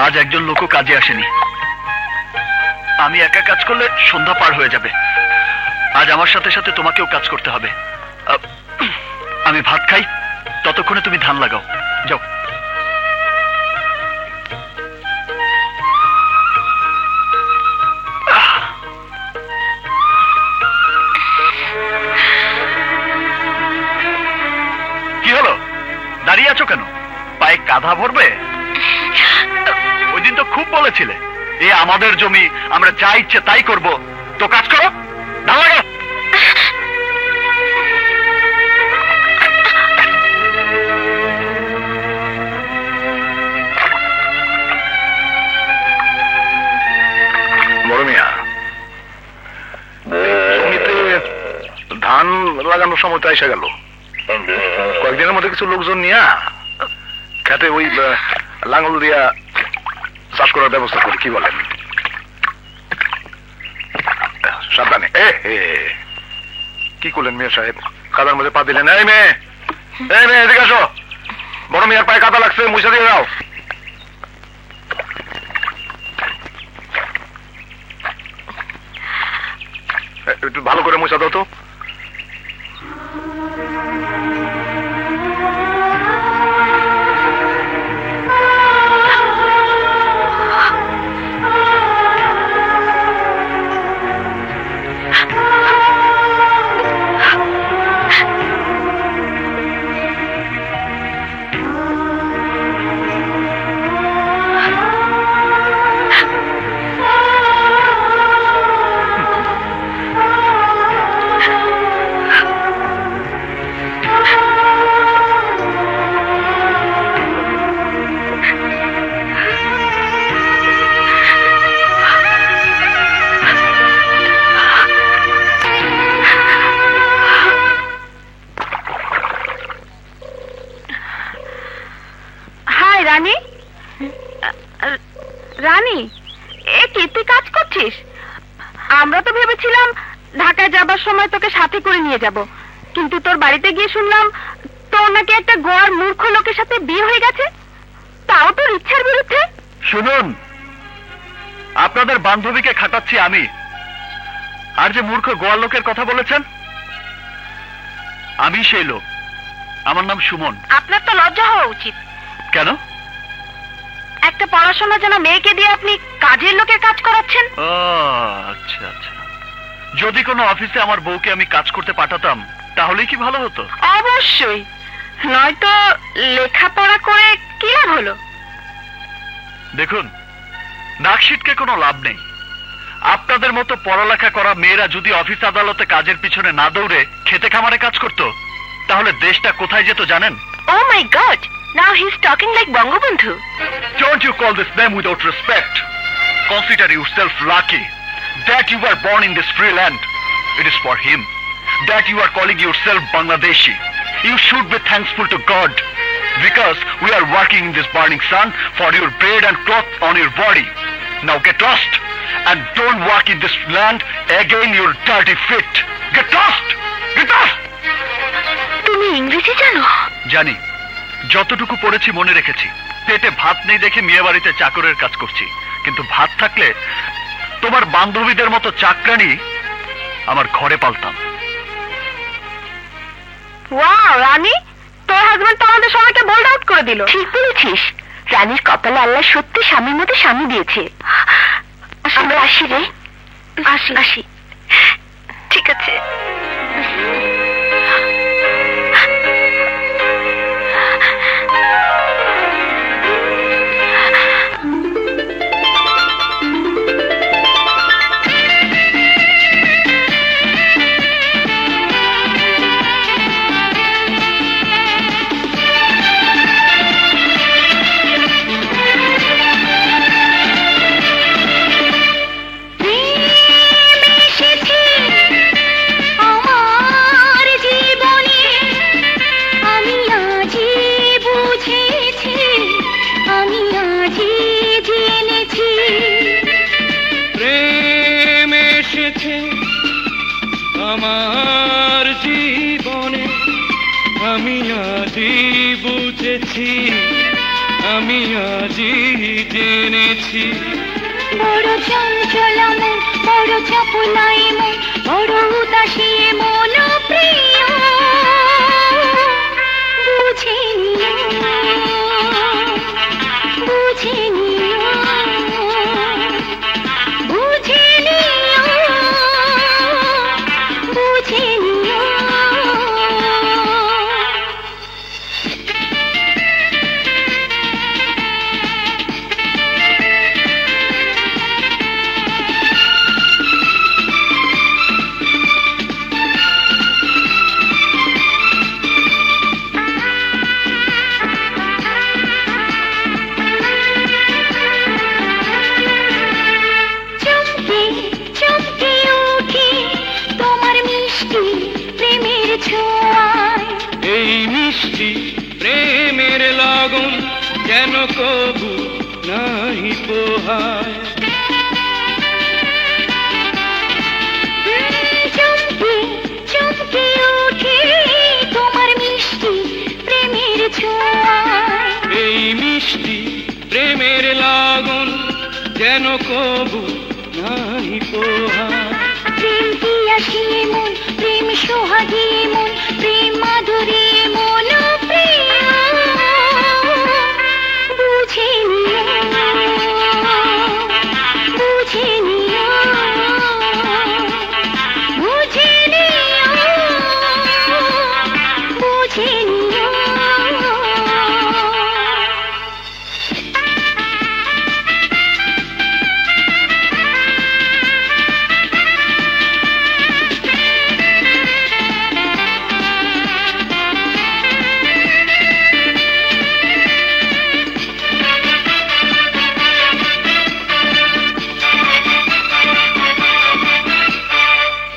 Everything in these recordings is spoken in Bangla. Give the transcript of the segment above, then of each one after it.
আজ একজন লোকও কাজে আসেনি। আমি একা কাজ করলে সন্ধ্যা পার হয়ে যাবে। আজ আমার সাথে সাথে তোমাকেও কাজ করতে হবে। আমি ভাত খাই, ততক্ষণে তুমি ধান লাগাও। যাও। কি হলো, দাঁড়িয়ে আছো কেন? পায়ে কাঁধা ভরবে? ওই দিন তো খুব বলেছিলে এ আমাদের জমি, আমরা যা ইচ্ছে তাই করব। তো কাজ করো, ধান লাগাও। বড় মিয়া, জমিতে ধান লাগানোর সময় তো এসে গেল। কয়েকদিনের মধ্যে কিছু লোকজন নিয়ে খেতে ওই লাঙ্গল দিয়া চাষ করার ব্যবস্থা করি, কি বলেন? সাবধানে। কি করলেন মিয়া সাহেব, কাদার মধ্যে পা দিলেন? এই মেয়ে, এই মেয়ে এদিকে আসো। বড় মিয়ার পায়ে কাদা লাগছে, মুছা দিয়ে যাও। একটু ভালো করে মুছা দাও তো। রানী, রানী, এ কি তুই কাজ করছিস? আমরা তো ভেবেছিলাম ঢাকায় যাবার সময় তোকে সাথে করে নিয়ে যাব, কিন্তু তোর বাড়িতে গিয়ে শুনলাম তোর নাকি একটা গোয়ার মূর্খ লোকের সাথে বিয়ে হয়ে গেছে, তাও তোর ইচ্ছার বিরুদ্ধে। শুনুন, আপনাদের বান্ধবীকে খাটাচ্ছি আমি। আর যে মূর্খ গোয়ার লোকের কথা বলেছেন, আমি সেই লোক। আমার নাম সুমন। আপনার তো লজ্জা হওয়া উচিত। কেন? একটা পড়াশোনা জানা মেয়েকে দিয়ে আপনি কাজের লোকের কাজ করাচ্ছেন। আচ্ছা আচ্ছা, যদি কোনো অফিসে আমার বউকে আমি কাজ করতে পাঠাতাম তাহলেই কি ভালো হতো? অবশ্যই, নয়তো লেখাপড়া করে কি লাভ হলো? দেখুন, নাকশিটকে কোনো লাভ নেই। আপনাদের মতো পড়ালেখা করা মেয়েরা যদি অফিস আদালতে কাজের পিছনে না দৌড়ে খেতে খামারে কাজ করত, তাহলে দেশটা কোথায় যেত জানেন? Oh my God! Now he's talking like Bangabandhu. Don't you call this name without respect? Consider yourself lucky that you were born in this free land. It is for him that you are calling yourself Bangladeshi. You should be thankful to God because we are working in this burning sun for your bread and cloth on your body. Now get lost and don't walk in this land again, your dirty feet. Get lost! Get lost! তুমি ইংরেজি জানো? জানি, যতটুকু পড়েছি মনে রেখেছি। পেটে ভাত নেই দেখে মেয়ে বাড়িতে চাকরের কাজ করছি, কিন্তু ভাত থাকলে তোমার বান্ধবীদের মতো চাকরানি আমার ঘরে পালতাম। ওয়াও রানী, তোর হাজবেন্ড তো আমাদের সবাইকে বোল্ড আউট করে দিল। ঠিক বলেছিস, রানীর কপালে আল্লাহ সত্যি স্বামীর মতো স্বামী দিয়েছে। আমরা আসি রে। আসি আসি, ঠিক আছে। আমার জীবনে আমি আজই বুঝেছি, আমি আজই জেনেছি। বড় চঞ্চল মন, বড় চপলাই মন, বড় উদাসী মন প্রিয়, বুঝে নিও, বুঝে নিও, বুঝে নিও, বুঝে নিও। চমকে চমকে উঠি তোমার মিষ্টি প্রেমের ছোঁয়ায়, এই মিষ্টি প্রেমের লগন যেন কবু নাহি পোহায়। চমকে চমকে উঠি তোমার মিষ্টি প্রেমের ছোঁয়ায়, এই মিষ্টি প্রেমের লগন যেন কবু নাহি পোহায়। প্রেম পিয়াসী মন, প্রেম সোহাগী মন, প্রেম মাধুরী মন প্রিয়, বুঝে নিও, বুঝে নিও, বুঝে নিও, বুঝে নিও।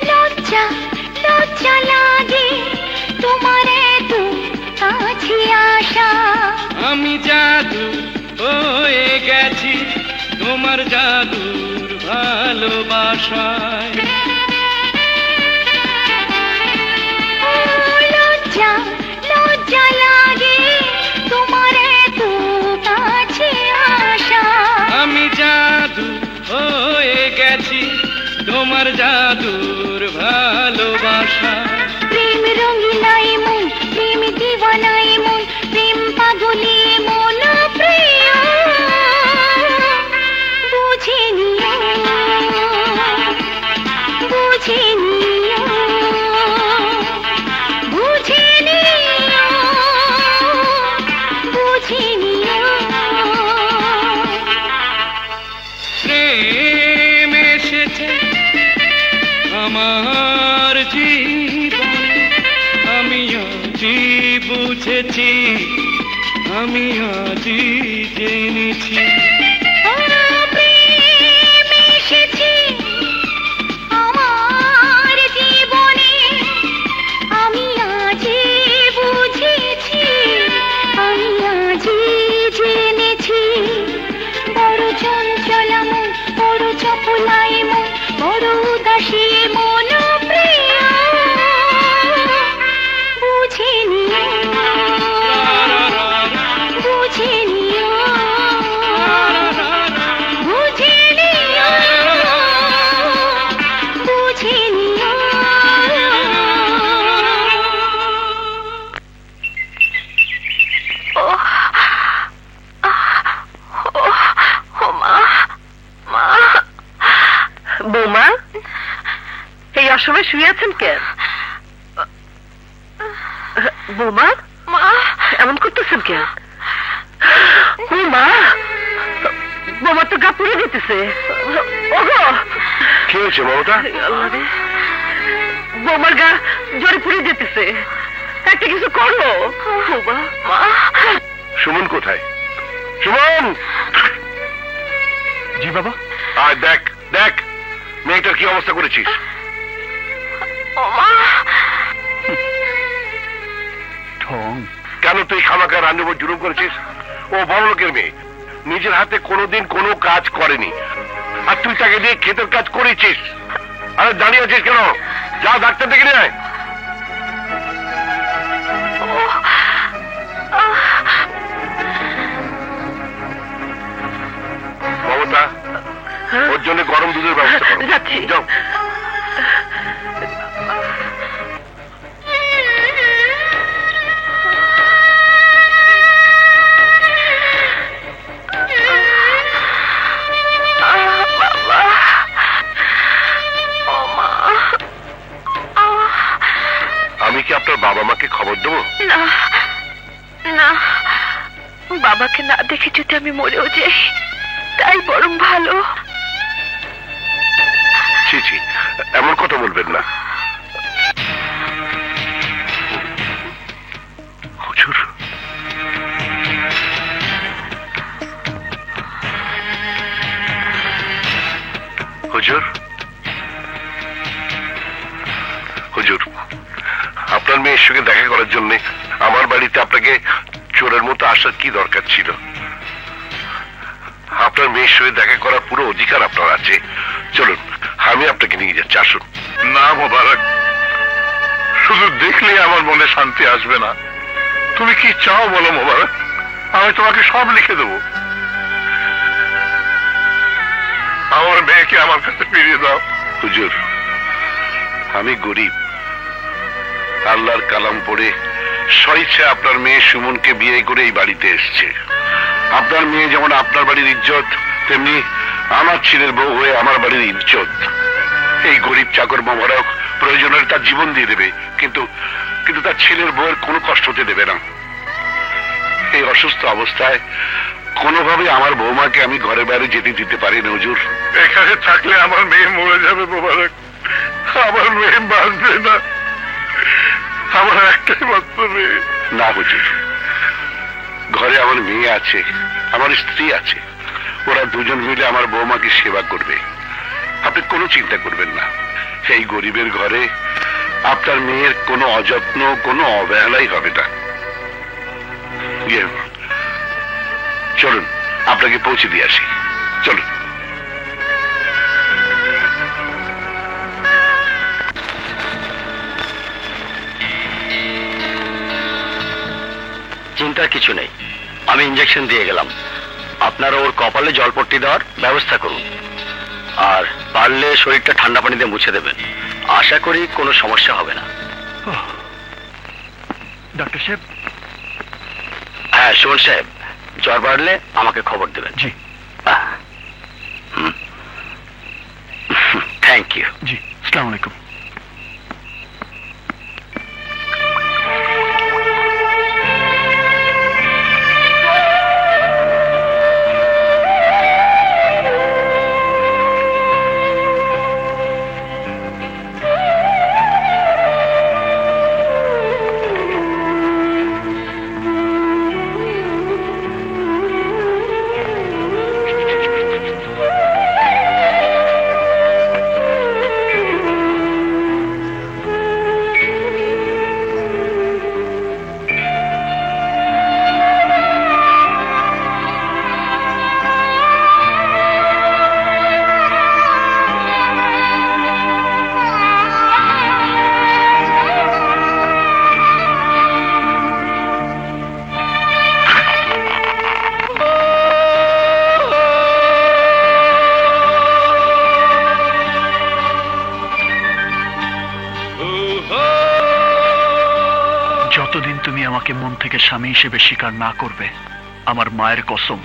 লজ্জা লজ্জা লাগে তোমার এত কাছে আসা, আমি জাদু হয়ে গেছি তোমার জাদুর ভালোবাসায়। ও লজ্জা লজ্জা লাগে তোমার এত কাছে আসা, আমি জাদু হয়ে গেছি তোমার জাদুর ভালোবাসায়। প্রেম রঙিনাই মন, প্রেম দিওয়ানাই মন, প্রেম পাগলি মন প্রিয়, বুঝে নিও, বুঝে নিও, বুঝে নিও, বুঝে নিও। প্রেম এসেছে আমার জীবনে, আমি আজই বুঝেছি, আমি আজই জেনেছি। প্রেম এসেছে আমার জীবনে, আমি আজই বুঝেছি, আমি আজই জেনেছি। বড় চঞ্চল মন, বড় চপলাই মন, বড় উদাসী মন প্রিয়, বুঝে নিও, বুঝে নিও, বুঝে নিও, বুঝে নিও। বৌমা, এই অসময় শুয়ে আছেন কেন? বৌমা, এমন করতেছেন কেন? বৌমা, বৌমা তো গা পুড়ে যেতেছে। ওগো, কি হয়েছে মমতা? আল্লাহ রে, বৌমার গা জ্বরে পুড়ে যেতেছে, একটা কিছু করো। বৌমা, মা। সুমন কোথায়? সুমন! জি বাবা। আয় দেখ দেখ মেয়েটার কি অবস্থা করেছিস। ঠং। কেন তুই খামাখা রান্নার উপর জুলুম করেছিস? ও বড় লোকের মেয়ে, নিজের হাতে কোনোদিন কোনো কাজ করেনি, আর তুই তাকে দিয়ে ক্ষেতের কাজ করেছিস। আরে দাঁড়িয়ে আছিস কেন? যা ডাক্তার ডেকে নিয়ে আয়। জন্য গরম দুধের ব্যবস্থা করো। যাচ্ছি। যাও। আমি কি আপনার বাবা মাকে খবর দেবো? না না, বাবাকে না দেখে যদি আমি মরেও যাই তাই বরং ভালো। ছি ছি, এমন কথা বলবেন না। হুজুর, হুজুর, হুজুর, আপনার মেয়ের সঙ্গে দেখা করার জন্য আমার বাড়িতে আপনাকে চোরের মতো আসার কি দরকার ছিল? আপনার মেয়ের সঙ্গে দেখা করার পুরো অধিকার আপনার আছে। চলুন, আমি আপনাকে নিয়ে যাচ্ছি, আসুন। না মোবারক, শুধু দেখলে আমার মনে শান্তি আসবে না। তুমি কি চাও বলো মোবারক, আমি তোমাকে সব লিখে দেবো। আমার মেয়েকে আমার কাছে ফিরিয়ে দাও। হুজুর, আমি গরিব, আল্লাহর কালাম পড়ে স্বইচ্ছে আপনার মেয়ে সুমনকে বিয়ে করে এই বাড়িতে এসছে। আপনার মেয়ে যেমন আপনার বাড়ির ইজ্জত, তেমনি আমার ছেলের বউ হয়ে আমার বাড়ির ইজ্জত। এই গরিব চাকর মোবারক প্রয়োজনের তার জীবন দিয়ে দেবে, কিন্তু কিন্তু তার ছেলের বউয়ের কোনো কষ্ট হতে দেবে না। এই অসুস্থ অবস্থায় কোনোভাবে আমার বৌমাকে আমি ঘরে বাইরে যেতে দিতে পারি না হুজুর। এখানে থাকলে আমার মেয়ে মরে যাবে মোবারক, আমার মেয়ে বাঁচবে না। আমার একটাই মাত্র মেয়ে। না হুজুর, ঘরে আমার মেয়ে আছে, আমার স্ত্রী আছে, ওরা দুজন মিলে আমার বৌমাকে সেবা করবে। আপনি কোনো চিন্তা করবেন না। এই গরিবের ঘরে আপনার মেয়ের কোনো অযত্ন, কোনো অবহেলাই হবে না। চলুন, আপনাকে পৌঁছে দিয়ে আসি। চলুন। চিন্তার কিছু নেই, আমি ইঞ্জেকশন দিয়ে গেলাম। আপনারা ওর কপালে জলপট্টি দেওয়ার ব্যবস্থা করুন, আর পারলে শরীরটা ঠান্ডা পানি দিয়ে মুছে দেবেন। আশা করি কোনো সমস্যা হবে না। ডাক্তার সাহেব। হ্যাঁ সুমন সাহেব, জ্বর বাড়লে আমাকে খবর দেবেন। জি। Thank you. জি, আসসালামু আলাইকুম। যতদিন তুমি আমাকে মন থেকে স্বামী হিসেবে স্বীকার না করবে, আমার মায়ের কসম,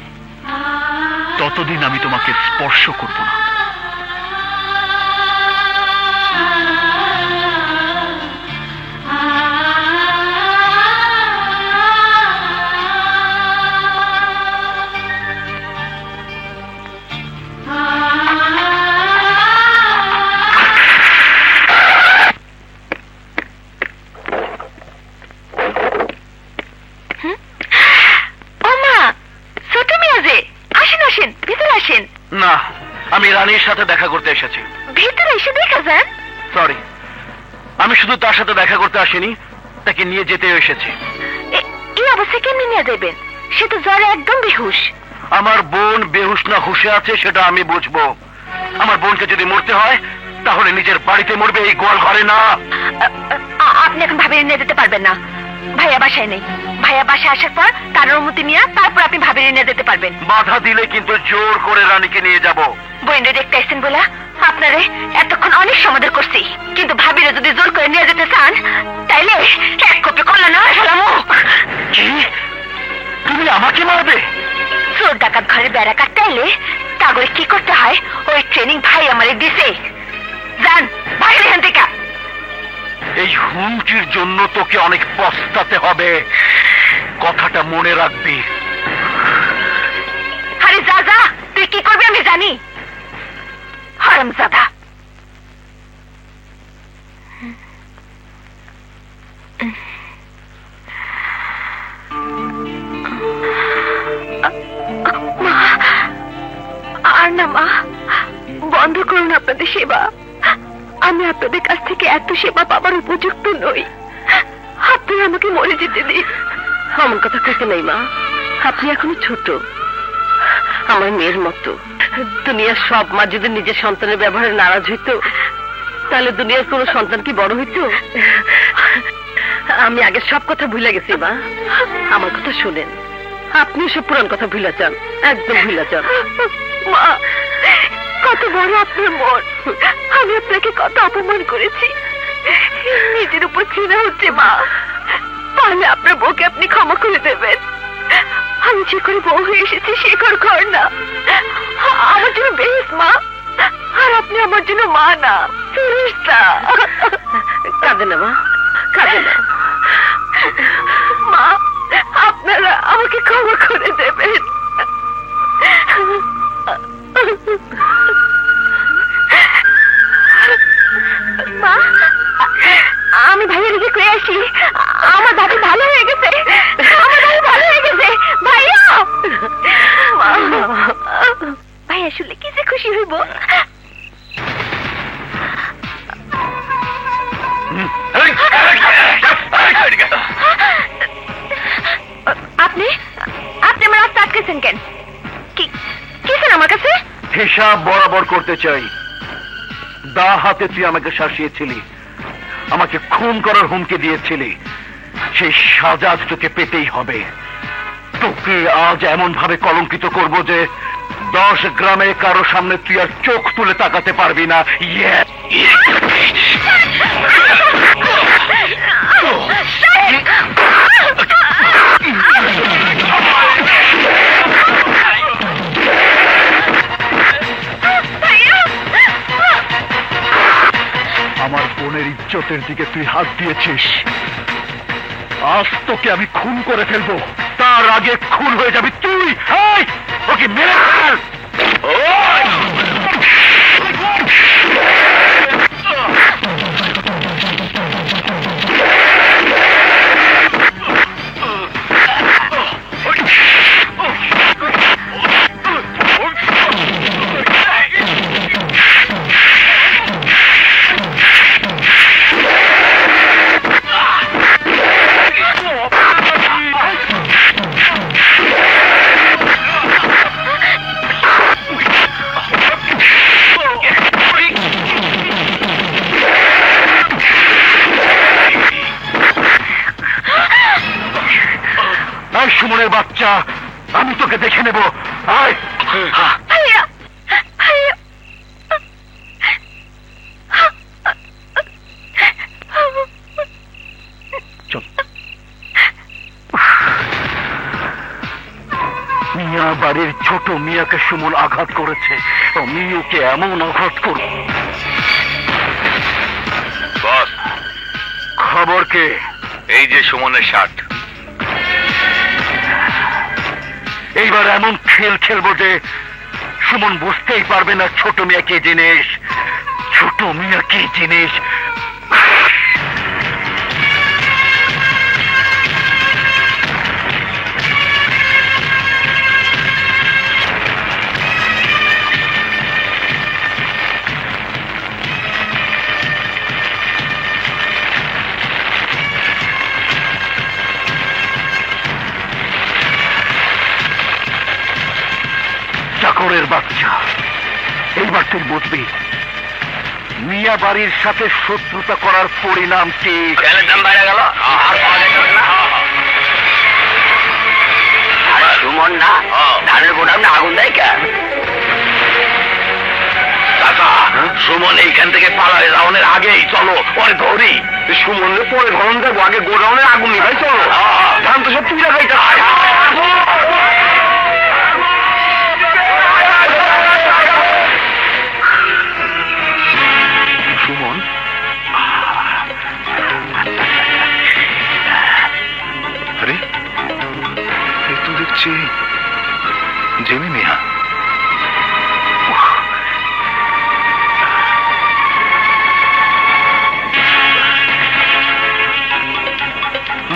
ততদিন আমি তোমাকে স্পর্শ করব না। না, আমি রানীর সাথে দেখা করতে এসেছি। ভিতরে এসে দেখা যান। সরি, আমি শুধু তার সাথে দেখা করতে আসিনি, তাকে নিয়ে যেতেও এসেছি। এই অবস্থায় কেমনি নিয়ে যাবেন? সে তো জ্বরে একদম বেহুশ। আমার বোন বেহুশ না হুশে আছে সেটা আমি বুঝবো। আমার বোনকে যদি মরতে হয় তাহলে নিজের বাড়িতে মরবে, এই গোয়াল ঘরে না। আপনি এখন ভাবিয়ে নিয়ে যেতে পারবেন না, ভাইয়া বাসায় নেই। ভাইয়া বাসায় আসার পর তার অনুমতি নিয়ে তারপর আপনি ভাবিয়ে নিয়ে যেতে পারবেন। বাধা দিলে কিন্তু জোর করে রানীকে নিয়ে যাব। বইনে দেখতে আসছেন বলা আপনারে এতক্ষণ অনেক সমাদর করছি, কিন্তু ভাবিরে যদি জোর করে নিয়ে যেতে চান তাইলে এক কপি কল্লা না ফেলামো। কি তুমি আমাকে মারবে? চোর ডাকাত ঘরে বেড়া কাটতে তাগরে কি করতে হয় ওই ট্রেনিং ভাই আমারে দিছে। যান বাইরে এখান থেকে। এই হুমকির জন্য তোকে অনেক পস্তাতে হবে, কথাটা মনে রাখবি। আরে যা যা, তুই কি করবি আমি জানি, হারামজাদা। আর না মা, বন্ধ করুন আপনাদের সেবা। আমি আপনাদের কাছ থেকে এত সেবা পাবার উপযুক্ত নই, আপনি আমাকে মরে যেতে দিন। এমন কথা কইতে নেই মা, আপনি এখনো ছোট, আমার মেয়ের মতো। দুনিয়ার সব মা যদি নিজের সন্তানের ব্যবহারে নারাজ হইতো তাহলে দুনিয়ার কোনো সন্তান কি বড় হইতো? আমি আগে সব কথা ভুলে গেছি মা, আমার কথা শুনেন। আপনি সব পুরান কথা ভুলে যান, একদম ভুলে যান। মা, কত বড় আপনার মন, আমি আপনাকে কত অপমান করেছি, নিজের উপর ঘৃণা হচ্ছে মা। তাহলে আপনার বউকে আপনি ক্ষমা করে দেবেন। আমি যে করে বউ হয়ে এসেছি সে ঘর না, আমার জন্য বেশ মা, আর আপনি আমার জন্য মা না ফেরেশতা। কাঁদে না মা, কাঁদে না মা, আপনারা আমাকে ক্ষমা করে দেবেন। মা, আমি ভাইয়ের দিকে কয়ে আসি, আমার দাদি ভালো হয়ে গেছে, আমার দাদি ভালো হয়ে গেছে। ভাইয়া, ভাইয়া শুনলে কি যে খুশি হইব। আপনি আপনি আমার রাস্তা আটকেছেন কেন? কি স্যার আমার কাছে? হিসাব বরাবর করতে চাই। দা হাতে তুই আমাকে শাসিয়েছিলি, আমাকে খুন করার হুমকি দিয়েছিলি, সেই সাজা তোকে পেতেই হবে। তোকে আজ এমন ভাবে কলঙ্কিত করব যে 10 গ্রামে কারো সামনে তুই আর চোখ তুলে তাকাতে পারবি না। আমার বোনের ইজ্জতের দিকে তুই হাত দিয়েছিস, আজ তোকে আমি খুন করে ফেলবো, তার আগে খুন হয়ে যাবি তুই। ওকে মেরে ফেল। সুমনের বাচ্চা, আমি তোকে দেখে নেব। আয় চল। মিয়া বাড়ির ছোট মিয়াকে সুমন আঘাত করেছে, ও মিয়াকে এমন আঘাত কর। বস, খবর কে? এই যে সুমনের শার্ট। এইবার এমন খেল খেলবো যে সুমন বুঝতেই পারবে না ছোট মিয়া কি জিনিস, ছোট মিয়া কি জিনিস। চাকরের বাচ্চা, এইবার তুই বুঝবি মিয়া বাড়ির সাথে শত্রুতা করার পরিণাম কি। দাম বাইরে গেল, সুমন না ধানের গোডাউনে আগুন দেয় কেন? সুমন এইখান থেকে পালায় রাউনের আগেই চলো পরে ধরি। সুমনের পরে ধরন যাবো, আগে গোডাউনে আগুন নিভাই চলো। ধান তো সব তুই লাগাই। সুমন, আরে এই তো দেখছি জেমি মিয়া।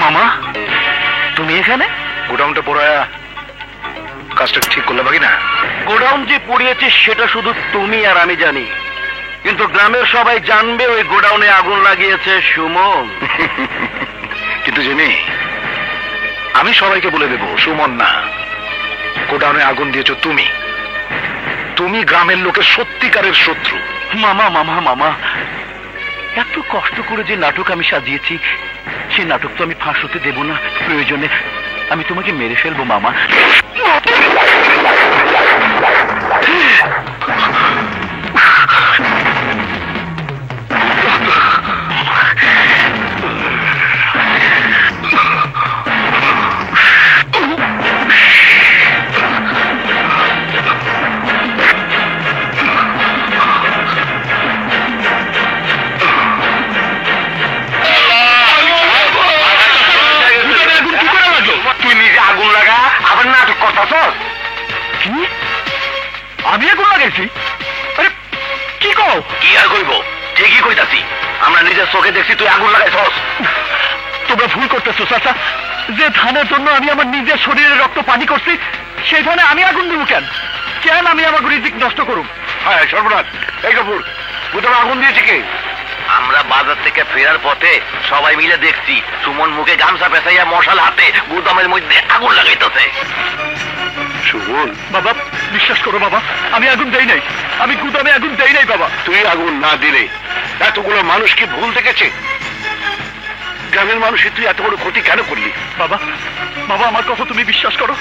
মামা তুমি এখানে? গোডাউনটা পড়ায়া কাজটা ঠিক করলে বাকি না? গোডাউন যে পড়িয়েছে সেটা শুধু তুমি আর আমি জানি, কিন্তু গ্রামের সবাই জানবে ওই গোডাউনে আগুন লাগিয়েছে সুমন। কিন্তু জেমি, আমি সবাইকে বলে দেবো সুমন না, গোডাউনে আগুন দিয়েছ তুমি। তুমি গ্রামের লোকের সত্যিকারের শত্রু। মামা মামা মামা, এত কষ্ট করে যে নাটক আমি সাজিয়েছি সেই নাটক তো আমি ফাঁস হতে দেব না। প্রয়োজনে আমি তোমাকে মেরে ফেলবো মামা। আমি আগুন লাগাইছি? আরে কি কও? কি আর কইব, ঠিকই কইতাছি। আমরা নিজের চোখে দেখছি তুই আগুন লাগাইছস। তোমরা ভুল করতেছো চাচা। যে ধানের জন্য আমি আমার নিজের শরীরে রক্ত পানি করছি সেই ধানে আমি আগুন দিব কেন? কেন আমি আমার রিজিক নষ্ট করুম? হ্যাঁ সর্বনাশ, এই কাপুর কোথাও আগুন দিয়েছে কে? আমরা বাজার থেকে ফেরার পথে সবাই মিলে দেখছি সুমন মুখে গামছা পেঁচাইয়া মশাল হাতে গুদামের মধ্যে আগুন লাগাইতেছে। সুমন বাবা, বিশ্বাস করো বাবা, আমি আগুন দেই নাই। আমি গুদামে আগুন দেই নাই বাবা। তুই আগুন না দিলে এতগুলো মানুষ কি ভুল দেখেছে? গ্রামের মানুষের তুই এত বড় ক্ষতি কেন করলি? বাবা বাবা, আমার কথা তুমি বিশ্বাস করো,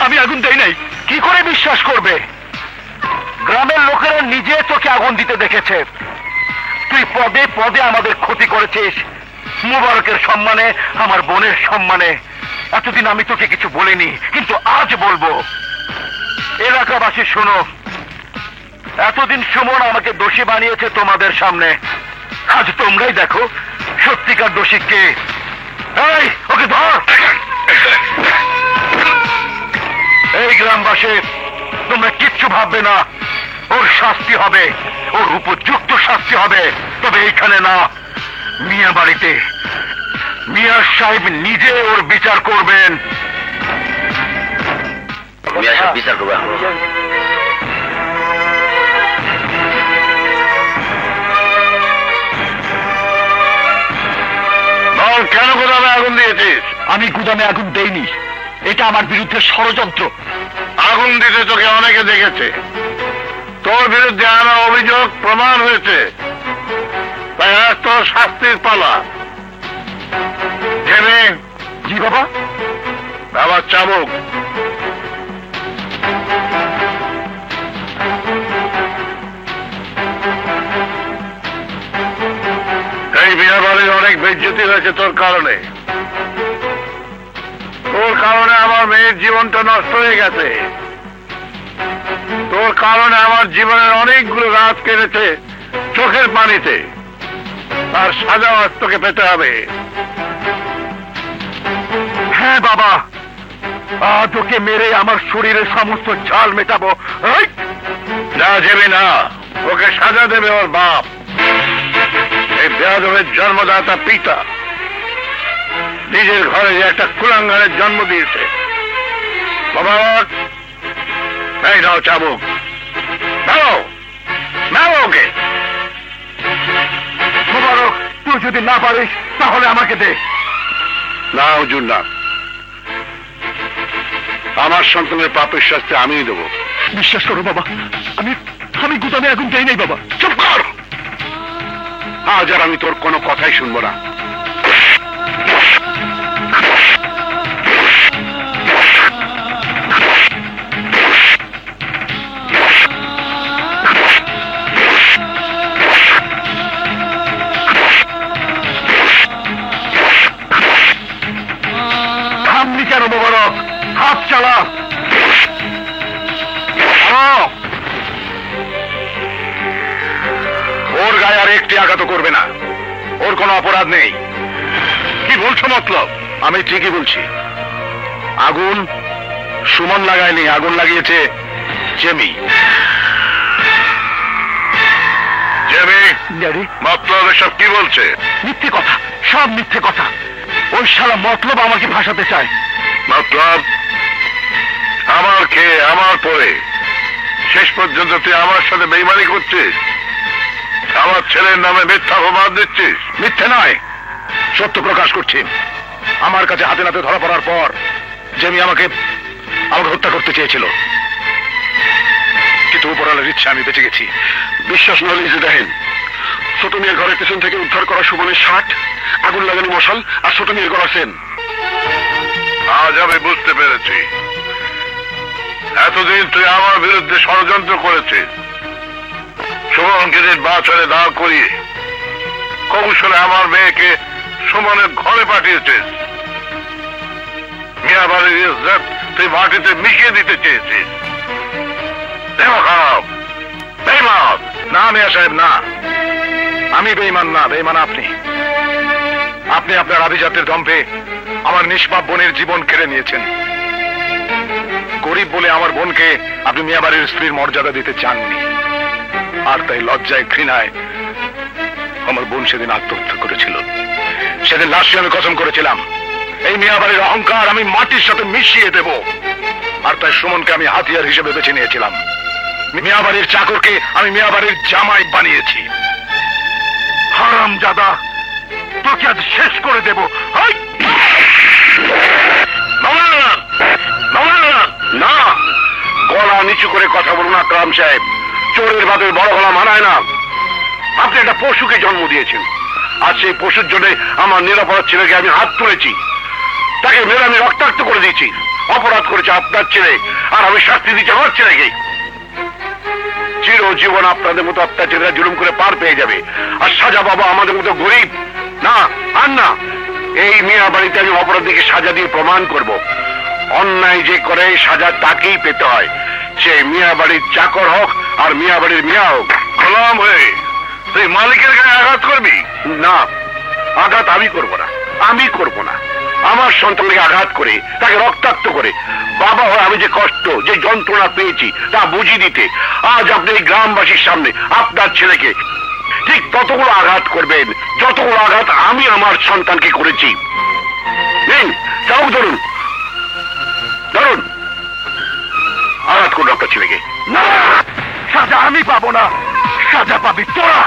আমি আগুন দেই নাই। কি করে বিশ্বাস করবে? গ্রামের লোকেরা নিজে তোকে আগুন দিতে দেখেছে। তুই পদে পদে আমাদের ক্ষতি করেছিস, মুবারকের সম্মানে, আমার বোনের সম্মানে। এতদিন আমি তোকে কিছু বলিনি, কিন্তু আজ বলবো। এলাকাবাসী শোনো, এতদিন সুমন আমাকে দোষী বানিয়েছে তোমাদের সামনে। আজ তোমরাই দেখো সত্যিকার দোষী কে। এই ওকে ধর। এই গ্রামবাসী তোমরা কিচ্ছু ভাববে না, ওর শাস্তি হবে, ওর উপযুক্ত শাস্তি হবে। তবে এইখানে না, মিয়া বাড়িতে মিয়া সাহেব নিজে ওর বিচার করবেন। মিয়া সাহেব বিচার করবেন। কেন গুদামে আগুন দিয়েছিস? আমি গুদামে আগুন দেইনি, এটা আমার বিরুদ্ধে ষড়যন্ত্র। আগুন দিতে তোকে অনেকে দেখেছে, তোর বিরুদ্ধে আনা অভিযোগ প্রমাণ হয়েছে, তাই আজ তোর শাস্তির পালা। জি বাবা। আবার চাবুক। এই বিয়ে বাড়ির অনেক বেজ্জতি হয়েছে তোর কারণে। তোর কারণে আমার মেয়ের জীবনটা নষ্ট হয়ে গেছে। তোর কারণে আমার জীবনের অনেকগুলো রাত কেটেছে চোখের পানিতে। আর সাজা তোকে পেতে হবে। হ্যাঁ বাবা, আজ ওকে মেরে আমার শরীরের সমস্ত ঝাল মেটাবো। না যাবে না, ওকে সাজা দেবে ওর বাপ। এই বেয়াদবের জন্মদাতা পিতা নিজের ঘরে যে একটা কুলাঙ্গারের জন্ম দিয়েছে। বাবা এই নাও চাবুক, নাও নাও ওকে। মোবারক, তুই যদি না পারিস তাহলে আমাকে দে। না হুজুর না, আমার সন্তানের পাপের শাস্তি আমিই দেবো। বিশ্বাস করো বাবা, আমি গুদামে আগুন দেই নাই বাবা। চুপ কর, আজ আর আমি তোর কোনো কথাই শুনবো না। আঘাত করবে না, ওর কোনো অপরাধ নেই। কি বলছো মতলব? আমি ঠিকই বলছি। আগুন সুমন লাগায়নি, আগুন লাগিয়েছে জেমি। জেমি, মতলব এসব কি বলছে? মিথ্যে কথা, সব মিথ্যে কথা। ওই শালা মতলব আমাকে ভাসাতে চায়। মতলব আমার খেয়ে আমার পরে শেষ পর্যন্ত তুই আমার সাথে বেইমানি করছিস, আমার ছেলের নামে মিথ্যা অপবাদ দিচ্ছিস। মিথ্যে নয়, সত্য প্রকাশ করছি। আমার কাছে হাতে নাতে ধরা পড়ার পর জেমি আমাকে হত্যা করতে চেয়েছিল, কিন্তু উপরওয়ালার ইচ্ছা আমি বেঁচে গেছি। বিশ্বাস না হলে যে দেখেন, ছোট মেয়ের ঘরের পেছন থেকে উদ্ধার করা সুমনের শার্ট, আগুন লাগানো মশাল আর ছোট মেয়ের গলা সেন। আজ আমি বুঝতে পেরেছি এতদিন তুই আমার বিরুদ্ধে ষড়যন্ত্র করেছিস। সুমনকে নির্বাচনে দাঁড় করিয়ে কৌশলে আমার মেয়েকে সুমনের ঘরে পাঠিয়েছিস। মিয়া বাড়ির ইজ্জত তুই মাটিতে মিশিয়ে দিতে চেয়েছিস। বেইমান না মিয়া সাহেব, না, আমি বেইমান না, বেইমান আপনি। আপনি আপনার আভিজাত্যের দম্ভে আমার নিষ্পাপ বোনের জীবন কেড়ে নিয়েছেন। গরিব বলে আমার বোনকে আপনি মিয়া বাড়ির স্ত্রীর মর্যাদা দিতে চাননি, আর তাই লজ্জায় ঘৃণায় আমার বোন সেদিন আত্মহত্যা করেছিল। সেদিন লাশে আমি কসম করেছিলাম এই মিয়া বাড়ির অহংকার আমি মাটির সাথে মিশিয়ে দেব, আর তাই সুমনকে আমি হাতিয়ার হিসেবে বেছে নিয়েছিলাম। মিয়া বাড়ির চাকরকে আমি মিয়া বাড়ির জামাই বানিয়েছি। হারামজাদা, তোকে আজ শেষ করে দেব। না, গলা নিচু করে কথা বলুন আকরাম সাহেব, চোরের বাদের বড় গলা মানায় না। আপনি একটা পশুকে জন্ম দিয়েছেন, আর সেই পশুর জন্য আমার নিরাপরাধ ছেলেকে আমি হাত তুলেছি, তাকে মেরে আমি রক্তাক্ত করে দিয়েছি। অপরাধ করেছে আপনার ছেলে, আর আমি শাস্তি দিচ্ছি আমার ছেলেকে। চিরজীবন আপনাদের মতো অত্যাচারীরা জুলুম করে পার পেয়ে যাবে, আর সাজা পাবো আমাদের মতো গরিব। না, আর না, এই মিয়া বাড়িতে আমি অপরাধীকে সাজা দিয়ে প্রমাণ করব অন্যায় যে করে সাজা তাকেই পেতে হয়, সে মিয়া বাড়ির চাকর হোক আর মিয়া বাড়ির মিয়া হোক। গোলাম হয়ে তুই মালিকের গায়ে আঘাত করবি? না, আঘাত আমি করব না, আমি করব না। আমার সন্তানকে আঘাত করে তাকে রক্তাক্ত করে বাবা হয়ে আমি যে কষ্ট, যে যন্ত্রণা পেয়েছি তা বুঝিয়ে দিতে আজ আপনি এই গ্রামবাসীর সামনে আপনার ছেলেকে ঠিক ততগুলো আঘাত করবেন যতগুলো আঘাত আমি আমার সন্তানকে করেছি। নিন, চাবুক ধরুন, ধরুন, আঘাত করুন আপনার ছেলেকে। না, সাজা আমি পাবো না, সাজা পাবি তোরা।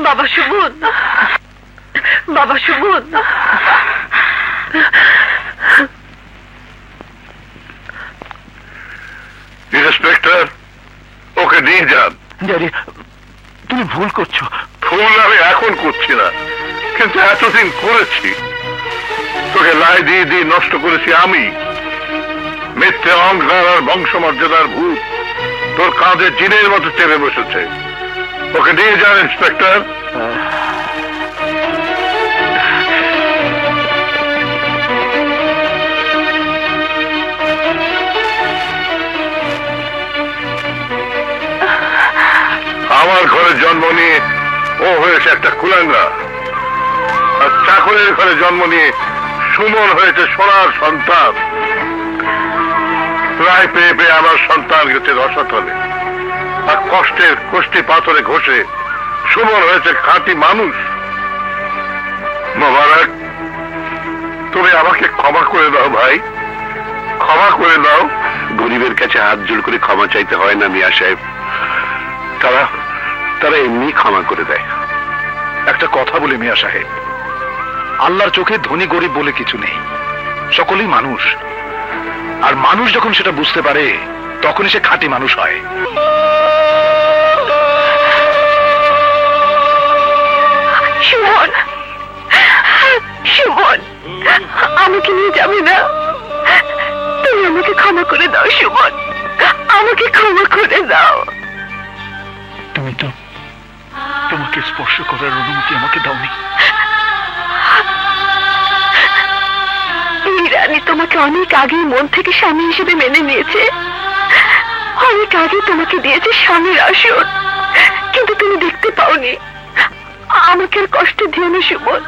বাবা সুবোধ, বাবা সুবোধ, ইন্সপেক্টর, ওকে নিয়ে যান। ড্যাডি, তুমি ভুল করছো। ভুল আমি এখন করছি না, কিন্তু এতদিন করেছি। তোকে লাই দিয়ে দিয়ে নষ্ট করেছি আমি। মিথ্যে অহংকার আর বংশমর্যাদার ভূত তোর কাঁধে জিনের মতো চেপে বসেছে। ওকে নিয়ে যান ইন্সপেক্টর। রাজার ঘরে জন্ম নিয়ে ও হয়েছে একটা কুলাঙ্গা, আর চাকরের ঘরে জন্ম নিয়ে সুমন হয়েছে সোনার সন্তান। প্রায় পেয়ে পেয়ে আমার সন্তান গেছে রসাতলে, আর কষ্টের কষ্টি পাথরে ঘষে সুমন হয়েছে খাঁটি মানুষ। মোবারক, তুমি আমাকে ক্ষমা করে দাও ভাই, ক্ষমা করে দাও। গরিবের কাছে হাত জোড় করে ক্ষমা চাইতে হয় না মিয়া সাহেব, তারা এমনি ক্ষমা করে দেয়। একটা কথা বলি মিয়া সাহেব, আল্লাহর চোখে ধনী গরিব বলে কিছু নেই, সকলেই মানুষ। আর মানুষ যখন সেটা বুঝতে পারে তখনই সে খাঁটি মানুষ হয়। সুমন, সুমন, আমাকে নিয়ে যাবে না? তুমি আমাকে ক্ষমা করে দাও সুমন, আমাকে ক্ষমা করে দাও। তুমি তো তোমাকে স্পর্শ করার অনুমতি আমাকে দাওনি। এই রানী তোমাকে অনেক আগে মন থেকে স্বামী হিসেবে মেনে নিয়েছে, অনেক আগে তোমাকে দিয়েছে স্বামীর আসন, কিন্তু তুমি দেখতে পাওনি। আমাকে আর কষ্ট দিও না সুমন।